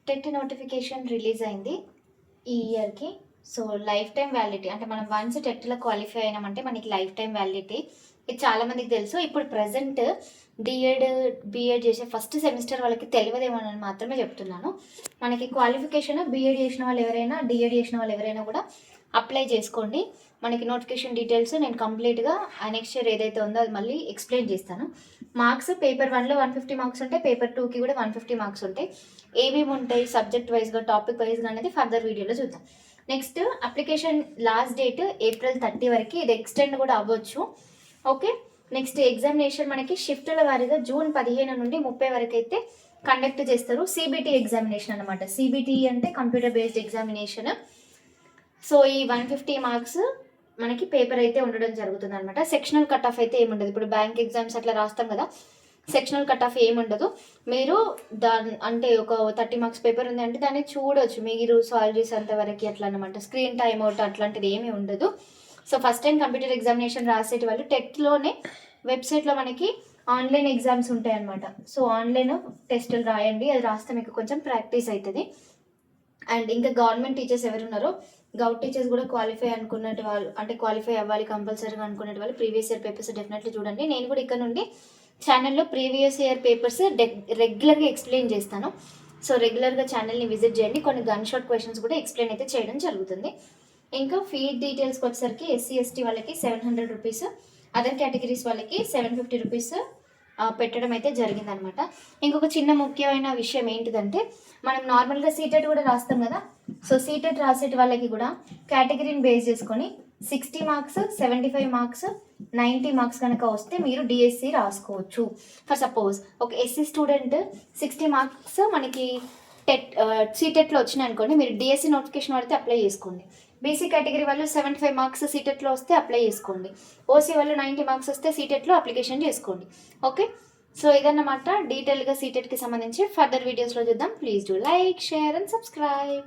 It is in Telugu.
టెట్ నోటిఫికేషన్ రిలీజ్ అయింది ఈ ఇయర్కి. సో లైఫ్ టైం వ్యాలిడిటీ అంటే మనం వన్స్ టెట్లో క్వాలిఫై అయినామంటే మనకి లైఫ్ టైం వ్యాలిడిటీ. ఇది చాలామందికి తెలుసు. ఇప్పుడు ప్రజెంట్ డిఎడ్ బీఎడ్ చేసే ఫస్ట్ సెమిస్టర్ వాళ్ళకి తెలియదేమోనని మాత్రమే చెప్తున్నాను. మనకి క్వాలిఫికేషన్ బీఎడ్ చేసిన వాళ్ళు ఎవరైనా డిఎడ్ చేసిన వాళ్ళు ఎవరైనా కూడా అప్లై చేసుకోండి. మనకి నోటిఫికేషన్ డీటెయిల్స్ నేను కంప్లీట్గా నెక్స్ట్ ఇయర్ ఏదైతే ఉందో అది మళ్ళీ ఎక్స్ప్లెయిన్ చేస్తాను. మార్క్స్ పేపర్ 1లో 150 మార్క్స్ ఉంటాయి, పేపర్ 2కి కూడా 150 మార్క్స్ ఉంటాయి. ఏమేమి ఉంటాయి సబ్జెక్ట్ వైజ్గా టాపిక్ వైజ్గా అనేది ఫర్దర్ వీడియోలో చూద్దాం. Next application last date April 30 వరకు, ఇది ఎక్స్టెండ్ కూడా అవ్వచ్చు. ఓకే, నెక్స్ట్ ఎగ్జామినేషన్ మనకి షిఫ్టుల వారీగా జూన్ 15 నుండి 30 వరకు అయితే కండక్ట్ చేస్తారు. సిబిటి ఎగ్జామినేషన్ అనమాట. సిబిటి అంటే కంప్యూటర్ బేస్డ్ ఎగ్జామినేషన్. సో ఈ 150 మార్క్స్ మనకి పేపర్ అయితే ఉండడం జరుగుతుంది అనమాట. సెక్షనల్ కట్ ఆఫ్ అయితే ఏముండదు. ఇప్పుడు బ్యాంక్ ఎగ్జామ్స్ అట్లా రాస్తాం కదా, సెక్షనల్ కట్ ఆఫ్ ఏముండదు. మీరు అంటే ఒక 30 మార్క్స్ పేపర్ ఉంది అంటే దాన్ని చూడొచ్చు మీరు సాల్వ్ చేసేంత వరకు అట్లా అనమాట. స్క్రీన్ టైమ్ అవుట్ అట్లాంటిది ఏమీ ఉండదు. So first time computer examination రాసేటి వాళ్ళు టెట్లోనే వెబ్సైట్లో మనకి ఆన్లైన్ ఎగ్జామ్స్ ఉంటాయి అనమాట. సో ఆన్లైన్ టెస్టులు రాయండి, అది రాస్తే మీకు కొంచెం ప్రాక్టీస్ అవుతుంది. అండ్ ఇంకా గవర్నమెంట్ టీచర్స్ ఎవరున్నారో గౌట్ టీచర్స్ కూడా క్వాలిఫై అనుకున్నట్టు వాళ్ళు, అంటే క్వాలిఫై అవ్వాలి కంపల్సరీగా అనుకునే వాళ్ళు ప్రీవియస్ ఇయర్ పేపర్స్ డెఫినెట్లీ చూడండి. నేను కూడా ఇక్కడ నుండి ఛానల్లో ప్రీవియస్ ఇయర్ పేపర్స్ రెగ్యులర్గా ఎక్స్ప్లెయిన్ చేస్తాను. సో రెగ్యులర్గా ఛానల్ని విజిట్ చేయండి. కొన్ని గన్ షాట్ క్వశ్చన్స్ కూడా ఎక్స్ప్లెయిన్ అయితే చేయడం జరుగుతుంది. ఇంకా ఫీడ్ డీటెయిల్స్కి వచ్చేసరికి ఎస్సీ ఎస్టీ వాళ్ళకి 700 రూపీస్, అదర్ కేటగిరీస్ వాళ్ళకి 750 రూపీస్ పెట్టడం అయితే జరిగిందనమాట. ఇంకొక చిన్న ముఖ్యమైన విషయం ఏంటిదంటే, మనం నార్మల్గా సీటెట్ కూడా రాస్తాం కదా. సో సీటెట్ రాసేటి వాళ్ళకి కూడా కేటగిరీని బేస్ చేసుకొని 60 మార్క్స్ 75 మార్క్స్ 90 మార్క్స్ కనుక వస్తే మీరు డిఎస్సి రాసుకోవచ్చు. ఫర్ సపోజ్ ఒక ఎస్సీ స్టూడెంట్ 60 మార్క్స్ మనకి సీటెట్లో వచ్చినాయి అనుకోండి, మీరు డిఎస్సి నోటిఫికేషన్ పడితే అప్లై చేసుకోండి. బీసీ కేటగిరీ వాళ్ళు 75 మార్క్స్ సీటెట్లో వస్తే అప్లై చేసుకోండి. ఓసీ వాళ్ళు 90 మార్క్స్ వస్తే సీటెట్లో అప్లికేషన్ చేసుకోండి. ఓకే, సో ఇదన్నమాట డీటెయిల్గా సీటెట్కి సంబంధించి. ఫర్దర్ వీడియోస్లో చూద్దాం. Please do like, share and subscribe.